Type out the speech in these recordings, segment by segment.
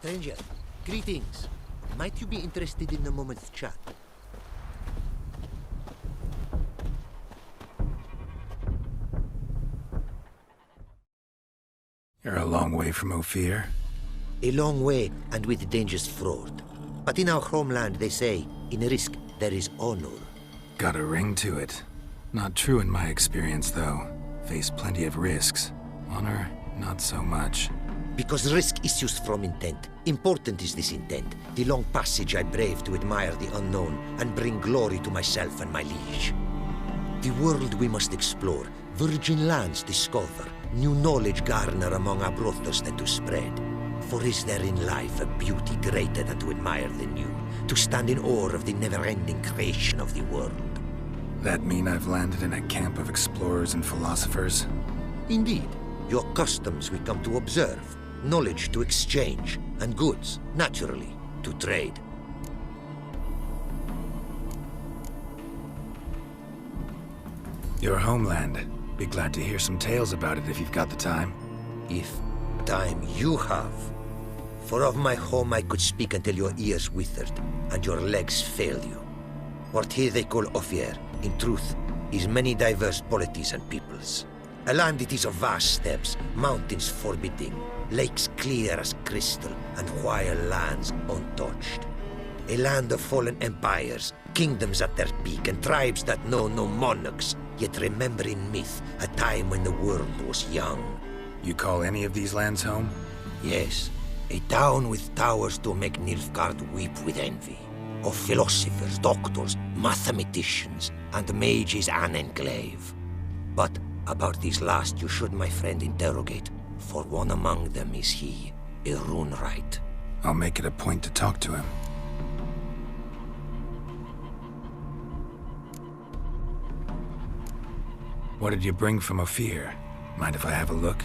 Stranger, greetings. Might you be interested in a moment's chat? You're a long way from Offier. A long way, and with dangers fraught. But in our homeland, they say, in risk there is honor. Got a ring to it. Not true in my experience, though. Faced plenty of risks. Honor, not so much. Because risk issues from intent. Important is this intent. The long passage I brave to admire the unknown and bring glory to myself and my liege. The world we must explore, virgin lands discover, new knowledge garner among our brothers than to spread. For is there in life a beauty greater than to admire the new, to stand in awe of the never-ending creation of the world? That mean I've landed in a camp of explorers and philosophers? Indeed. Your customs we come to observe, knowledge to exchange, and goods, naturally, to trade. Your homeland. Be glad to hear some tales about it if you've got the time. If time you have. For of my home I could speak until your ears withered, and your legs fail you. What here they call Offier, in truth, is many diverse polities and peoples. A land it is of vast steppes, mountains forbidding, lakes clear as crystal, and wild lands untouched. A land of fallen empires, kingdoms at their peak, and tribes that know no monarchs, yet remember in myth a time when the world was young. You call any of these lands home? Yes, a town with towers to make Nilfgaard weep with envy. Of philosophers, doctors, mathematicians, and mages an enclave. But about these last you should, my friend, interrogate, for one among them is he, a Runewright. I'll make it a point to talk to him. What did you bring from Offier? Mind if I have a look?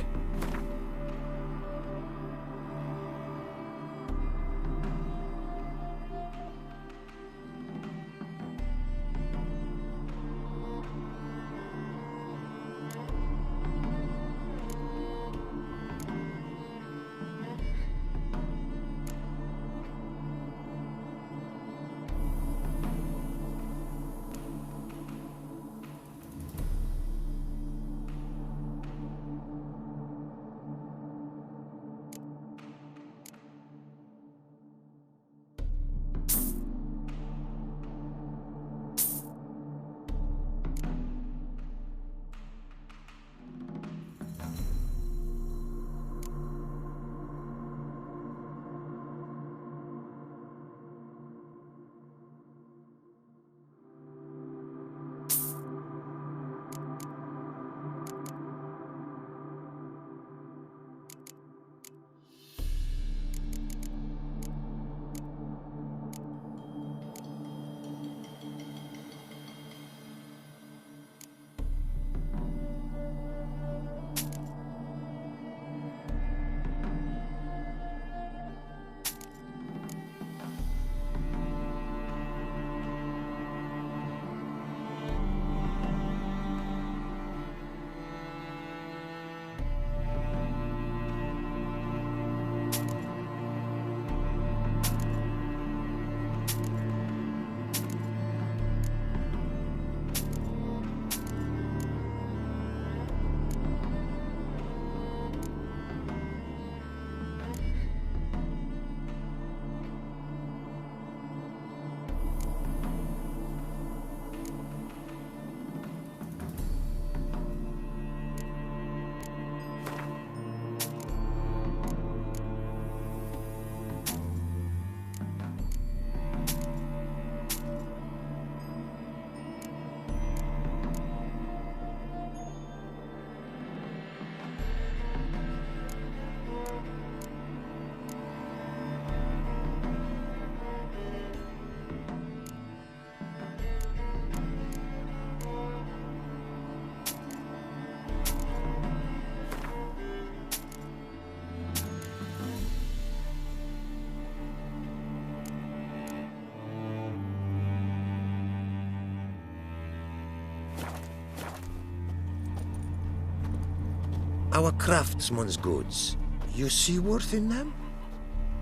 Our craftsman's goods, you see worth in them?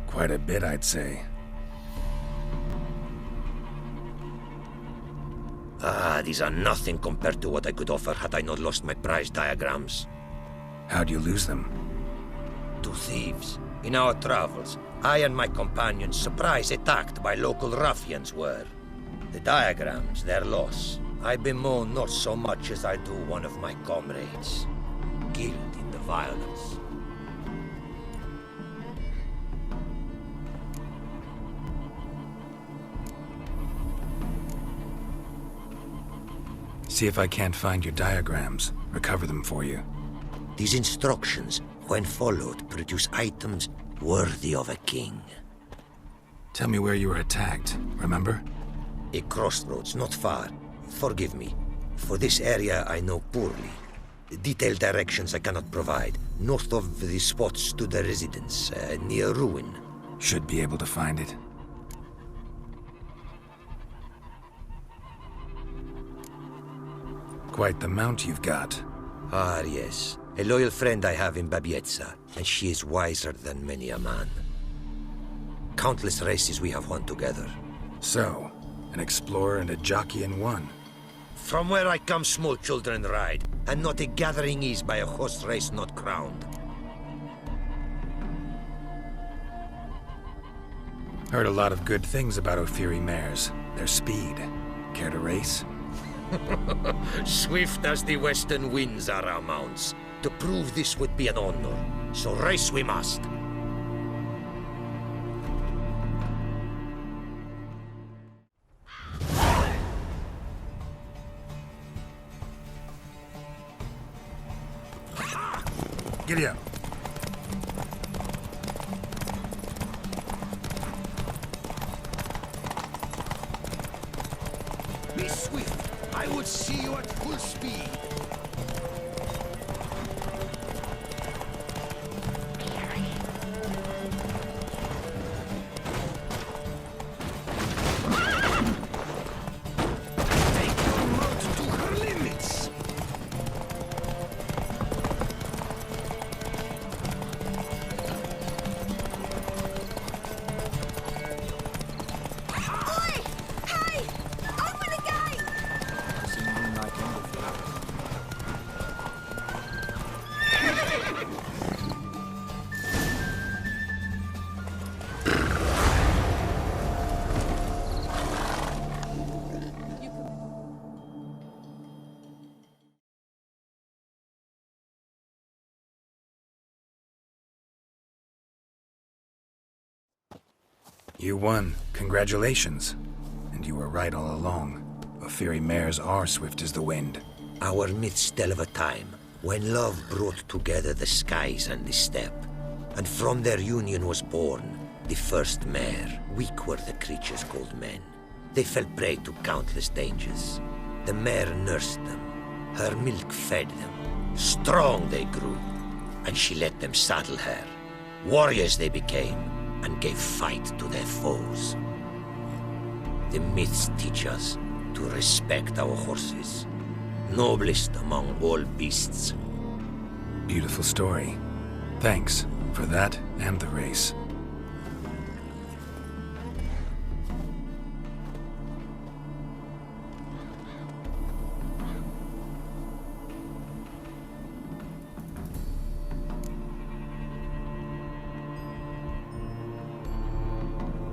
Quite a bit, I'd say. Ah, these are nothing compared to what I could offer had I not lost my prized diagrams. How'd you lose them? To thieves. In our travels, I and my companions surprise attacked by local ruffians were. The diagrams, their loss. I bemoan not so much as I do one of my comrades. Killed in the violence. See if I can't find your diagrams. Recover them for you. These instructions, when followed, produce items worthy of a king. Tell me where you were attacked, remember? A crossroads, not far. Forgive me. For this area I know poorly. Detailed directions I cannot provide. North of the spot stood a residence, near ruin. Should be able to find it. Quite the mount you've got. Ah, yes. A loyal friend I have in Babietza, and she is wiser than many a man. Countless races we have won together. So, an explorer and a jockey in one. From where I come, small children ride, and not a gathering is by a horse race not crowned. Heard a lot of good things about Offier mares. Their speed. Care to race? Swift as the western winds are our mounts. To prove this would be an honor, so race we must. Giddy up. Be swift. I would see you at full speed. Take your mount to her limits. Oi! Hey! Open the gate! You won. Congratulations. And you were right all along. Offier mares are swift as the wind. Our myths tell of a time when love brought together the skies and the steppe, and from their union was born the first mare. Weak were the creatures called men. They fell prey to countless dangers. The mare nursed them. Her milk fed them. Strong they grew, and she let them saddle her. Warriors they became, and gave fight to their foes. The myths teach us to respect our horses, noblest among all beasts. Beautiful story. Thanks for that and the race.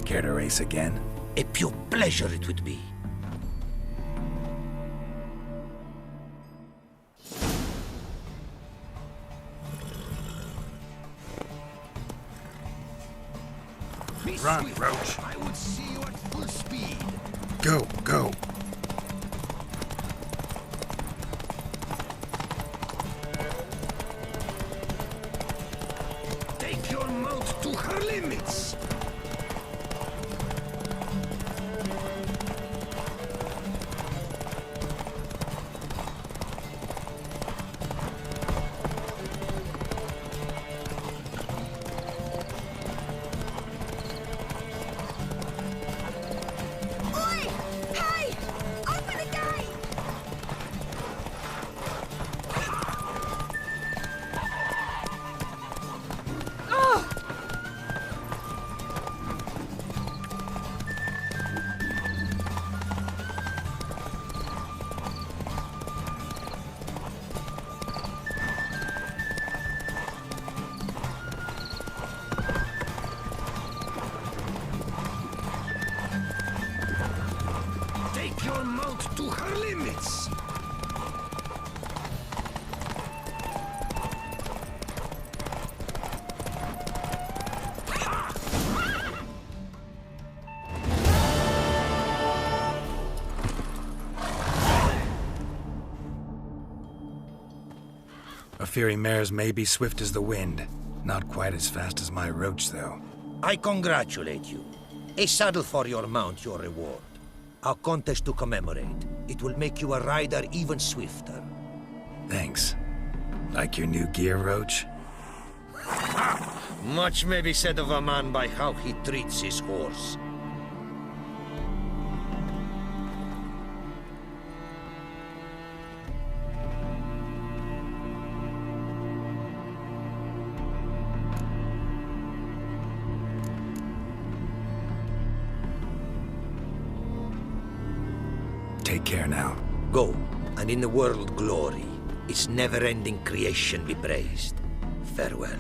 Care to race again? A pure pleasure it would be. Run, Roach. I would see you at full speed. Go, go. Take your mount to her limits. Oi! Hey! Open the gate! your mount to her limits! Offier mares may be swift as the wind. Not quite as fast as my roach, though. I congratulate you. A saddle for your mount, your reward. A contest to commemorate. It will make you a rider even swifter. Thanks. Like your new gear, Roach? Much may be said of a man by how he treats his horse. Take care now. Go, and in the world glory, its never-ending creation be praised. Farewell.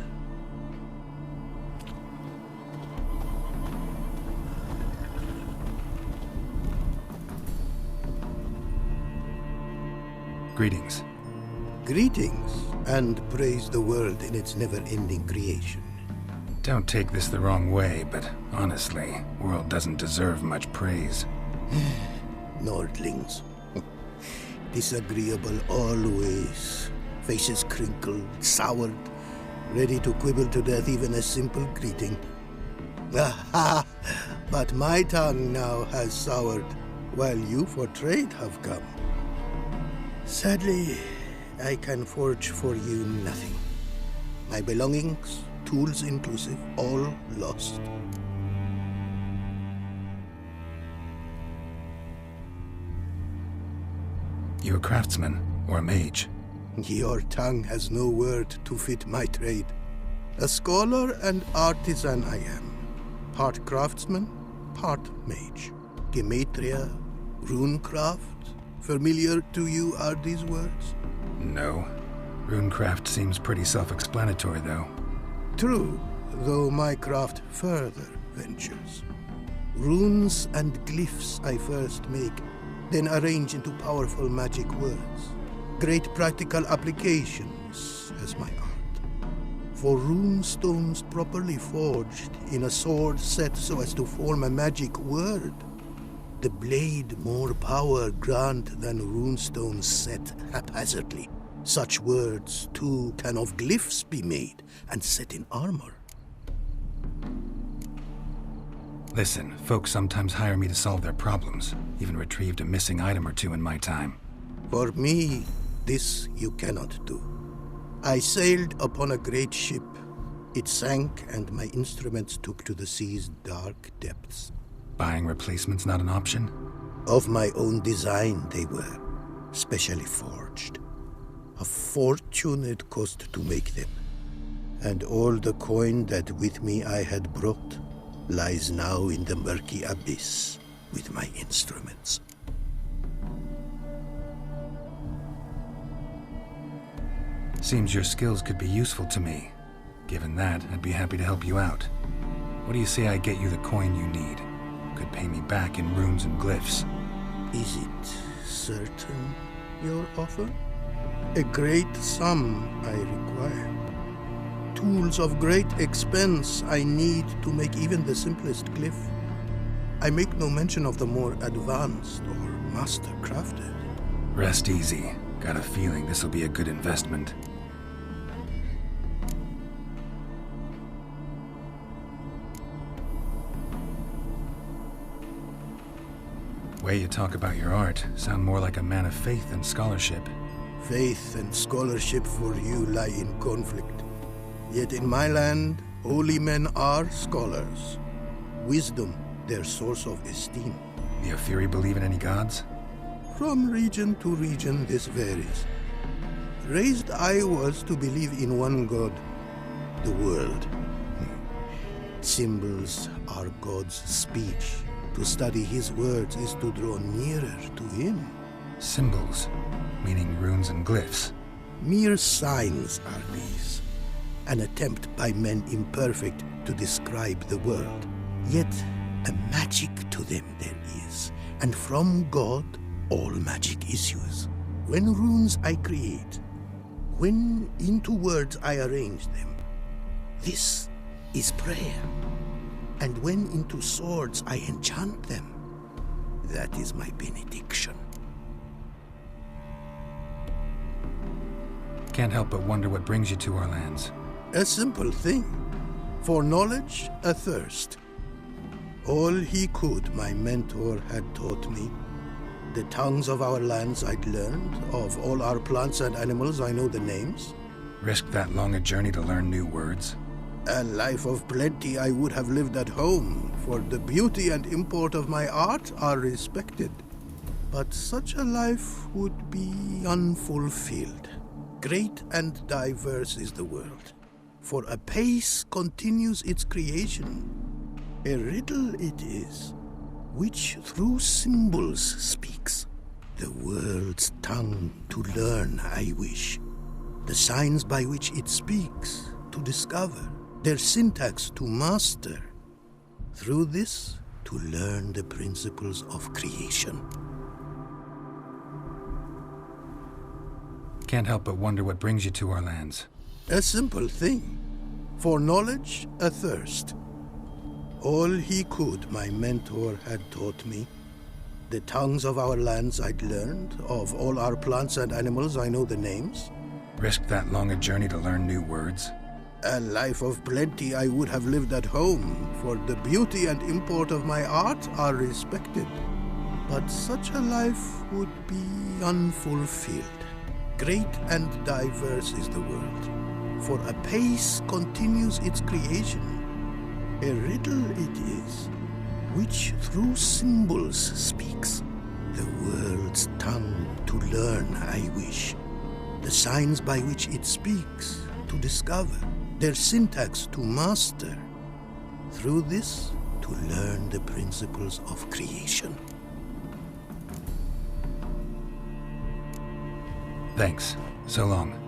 Greetings. Greetings, and praise the world in its never-ending creation. Don't take this the wrong way, but honestly, world doesn't deserve much praise. Nordlings. Disagreeable always. Faces crinkled, soured, ready to quibble to death even a simple greeting. Aha! But my tongue now has soured, while you for trade have come. Sadly, I can forge for you nothing. My belongings, tools inclusive, all lost. You a craftsman or a mage? Your tongue has no word to fit my trade. A scholar and artisan I am. Part craftsman, part mage. Gematria, runecraft. Familiar to you are these words? No. Runecraft seems pretty self-explanatory, though. True, though my craft further ventures. Runes and glyphs I first make, then arrange into powerful magic words. Great practical applications as my art. For rune stones properly forged in a sword set so as to form a magic word, the blade more power grant than runestones set haphazardly. Such words, too, can of glyphs be made and set in armor. Listen, folks sometimes hire me to solve their problems. Even retrieved a missing item or two in my time. For me, this you cannot do. I sailed upon a great ship. It sank, and my instruments took to the sea's dark depths. Buying replacements not an option? Of my own design they were, specially forged. A fortune it cost to make them. And all the coin that with me I had brought lies now in the murky abyss with my instruments. Seems your skills could be useful to me. Given that, I'd be happy to help you out. What do you say I get you the coin you need? Could pay me back in runes and glyphs. Is it certain, your offer? A great sum I require. Tools of great expense I need to make even the simplest glyph. I make no mention of the more advanced or master-crafted. Rest easy. Got a feeling this'll be a good investment. Way you talk about your art sound more like a man of faith than scholarship. Faith and scholarship for you lie in conflict. Yet in my land, holy men are scholars. Wisdom, their source of esteem. The Offier believe in any gods? From region to region, this varies. Raised I was to believe in one god, the world. Symbols are God's speech. To study his words is to draw nearer to him. Symbols, meaning runes and glyphs. Mere signs are these. An attempt by men imperfect to describe the world. Yet a magic to them there is, and from God all magic issues. When runes I create, when into words I arrange them, this is prayer. And when into swords I enchant them, that is my benediction. Can't help but wonder what brings you to our lands. A simple thing. For knowledge, a thirst. All he could, my mentor had taught me. The tongues of our lands I'd learned. Of all our plants and animals, I know the names. Risked that long a journey to learn new words? A life of plenty I would have lived at home, for the beauty and import of my art are respected. But such a life would be unfulfilled. Great and diverse is the world, for a pace continues its creation. A riddle it is, which through symbols speaks. The world's tongue to learn I wish, the signs by which it speaks to discover, their syntax to master. Through this, to learn the principles of creation. Can't help but wonder what brings you to our lands. A simple thing. For knowledge, a thirst. All he could, my mentor had taught me. The tongues of our lands I'd learned. Of all our plants and animals, I know the names. Risked that long a journey to learn new words? A life of plenty I would have lived at home, for the beauty and import of my art are respected. But such a life would be unfulfilled. Great and diverse is the world, for a pace continues its creation. A riddle it is, which through symbols speaks. The world's tongue to learn I wish, the signs by which it speaks to discover, their syntax to master. Through this, to learn the principles of creation. Thanks. So long.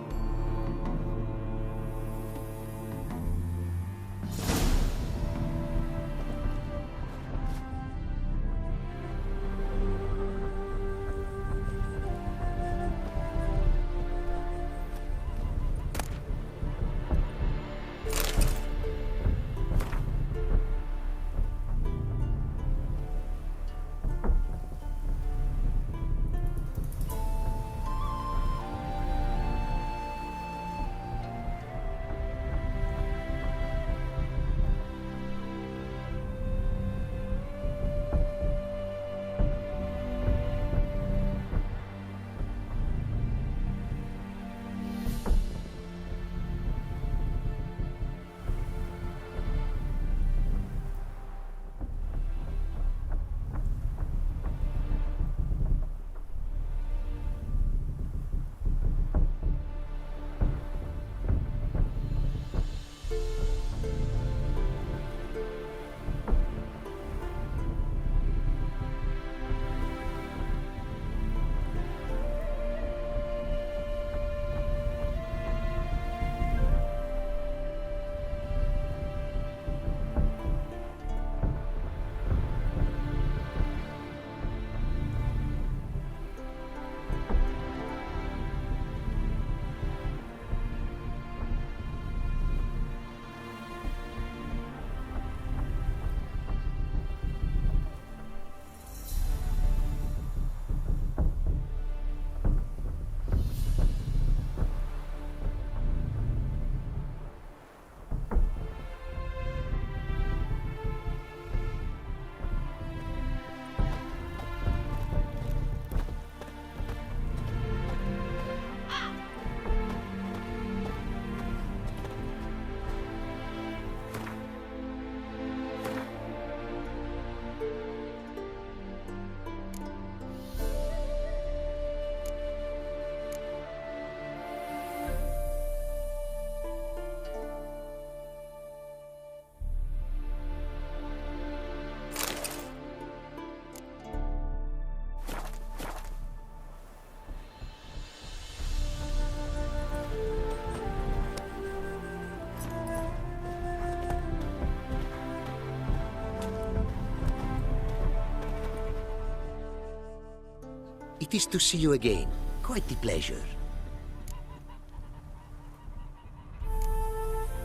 It is to see you again. Quite the pleasure.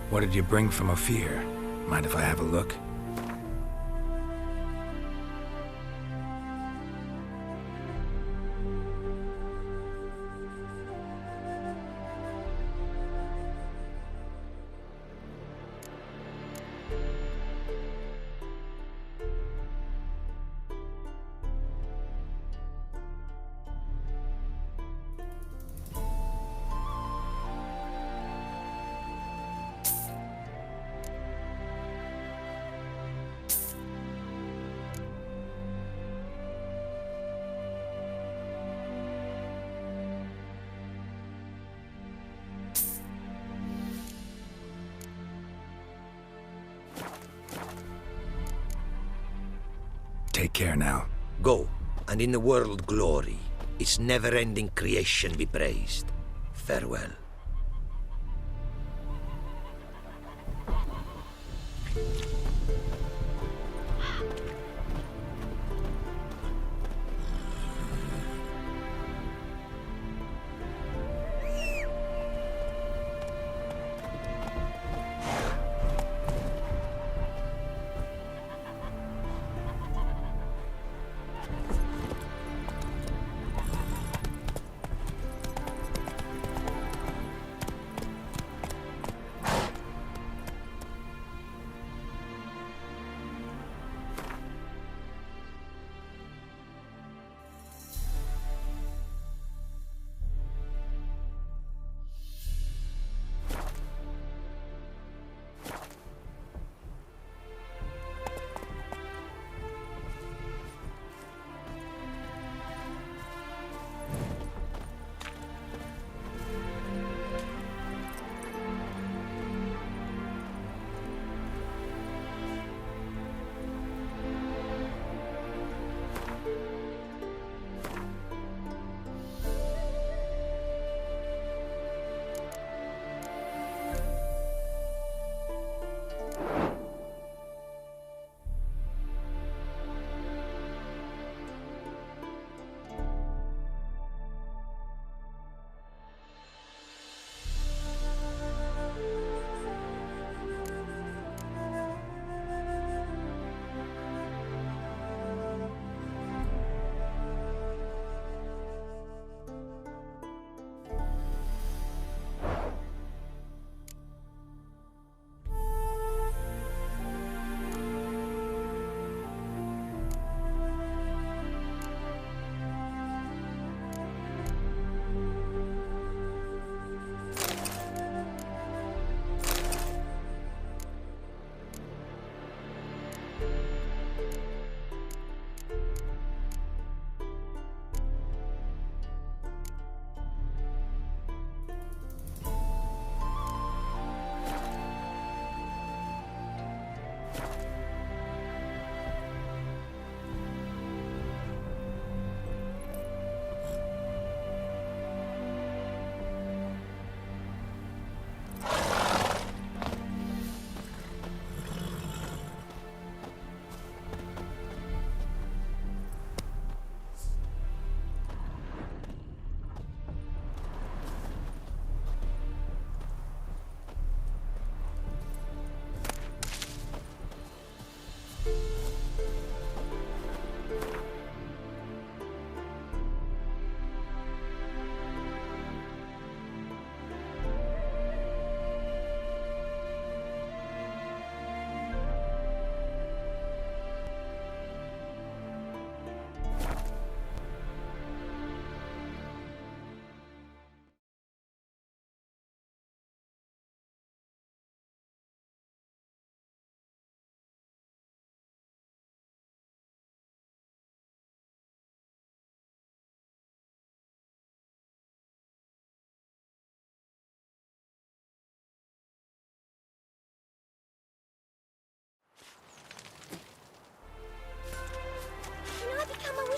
What did you bring from Offier? Mind if I have a look? Take care now. Go, and in the world glory, its never-ending creation be praised. Farewell.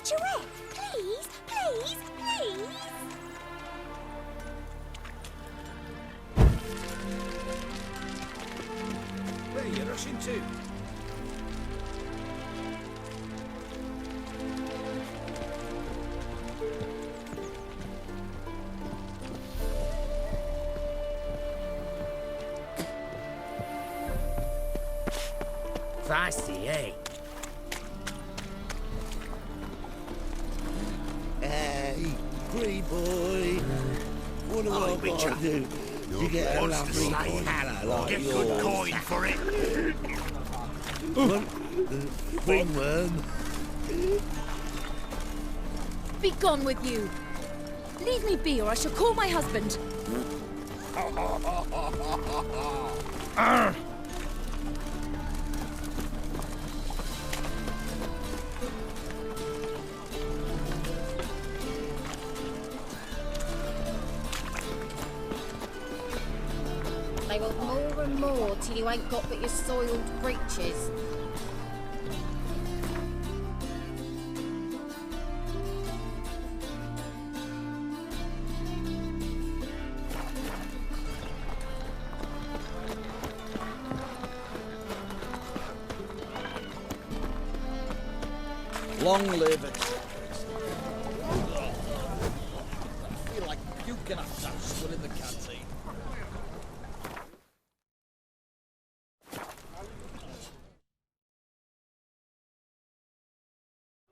Please, please, please. Where are you rushing to? Feisty, eh? Hey, free boy. What do I got to do to get a lovely colour like Get yours? good coin for it. Ringworm. Be gone with you! Leave me be, or I shall call my husband. They want more and more till you ain't got but your soiled breeches. Long live it. I feel like puking after I'm stood in the canteen.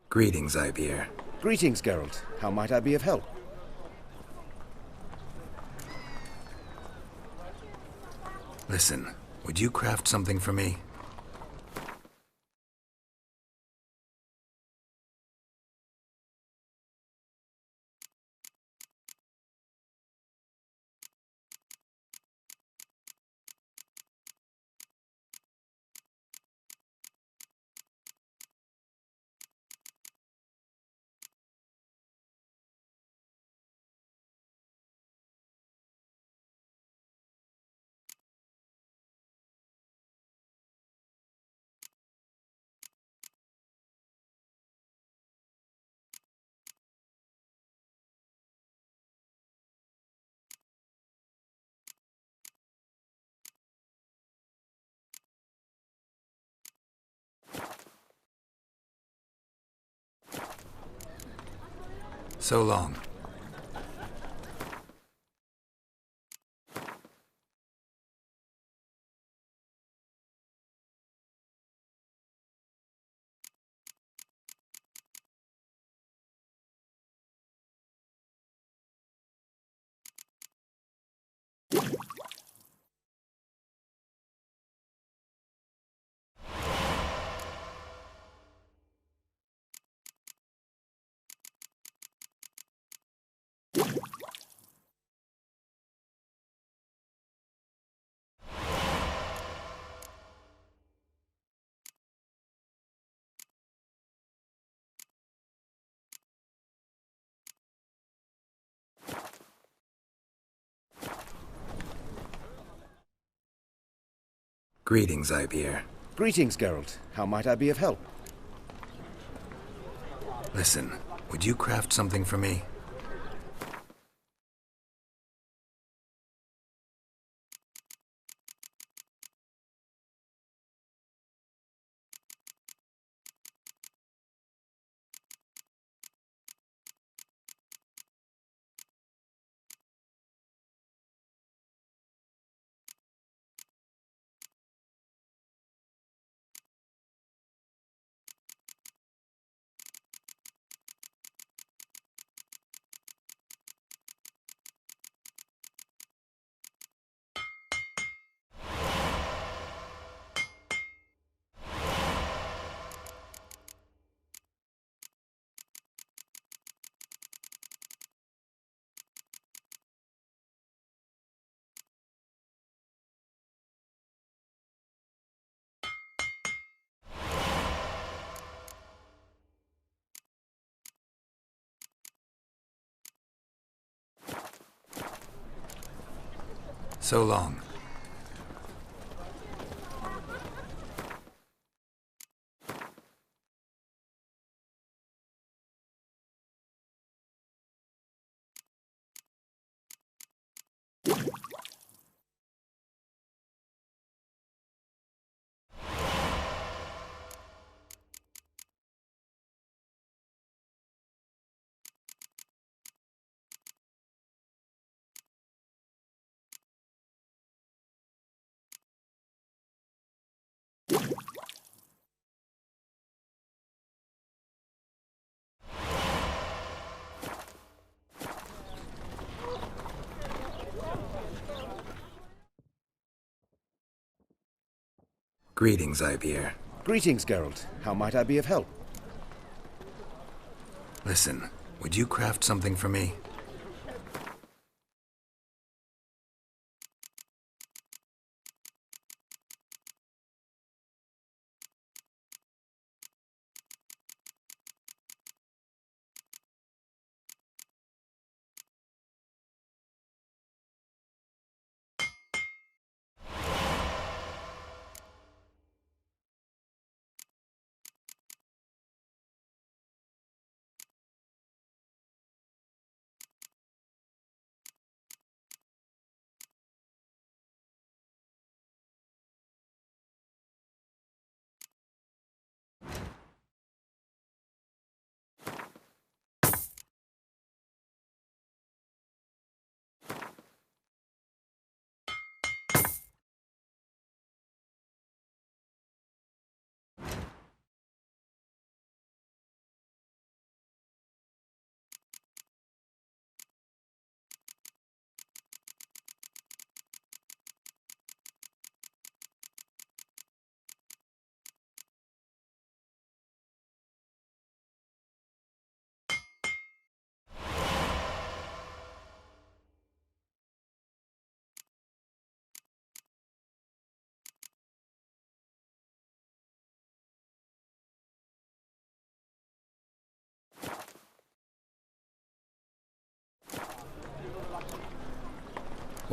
Greetings, Ivier. Greetings, Geralt. How might I be of help? Listen, would you craft something for me? So long. Greetings, Ivier. Greetings, Geralt. How might I be of help? Listen, would you craft something for me? So long. Greetings, Offier. Greetings, Geralt. How might I be of help? Listen, would you craft something for me?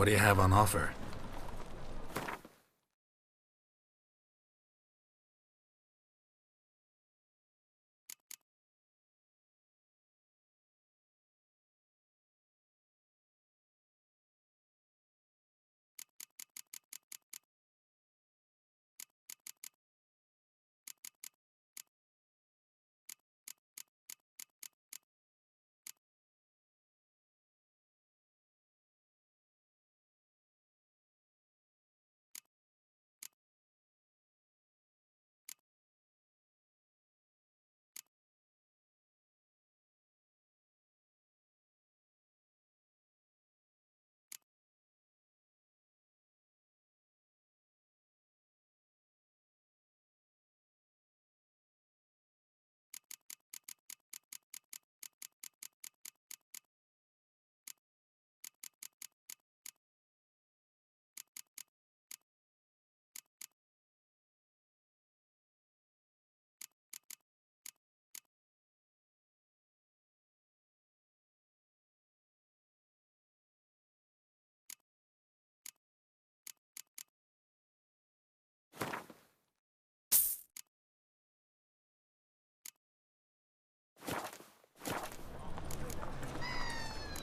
What do you have on offer?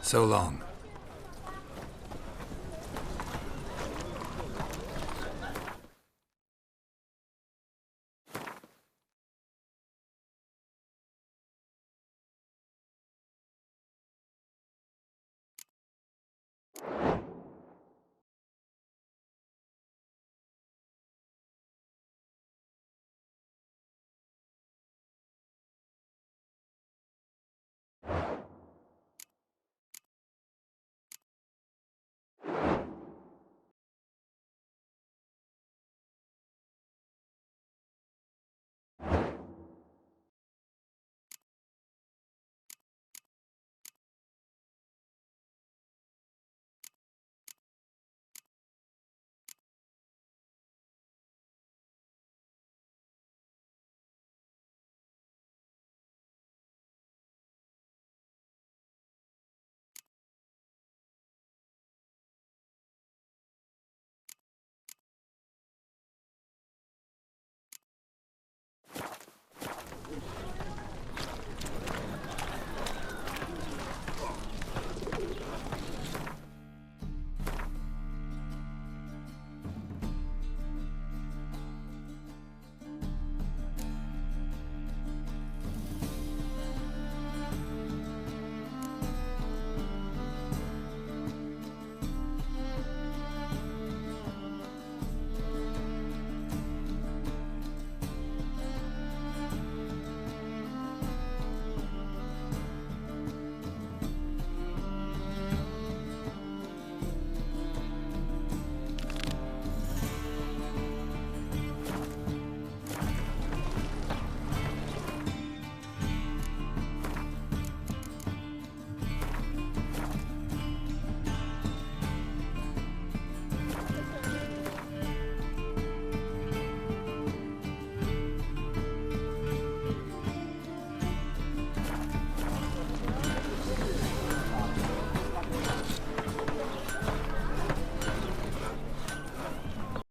So long.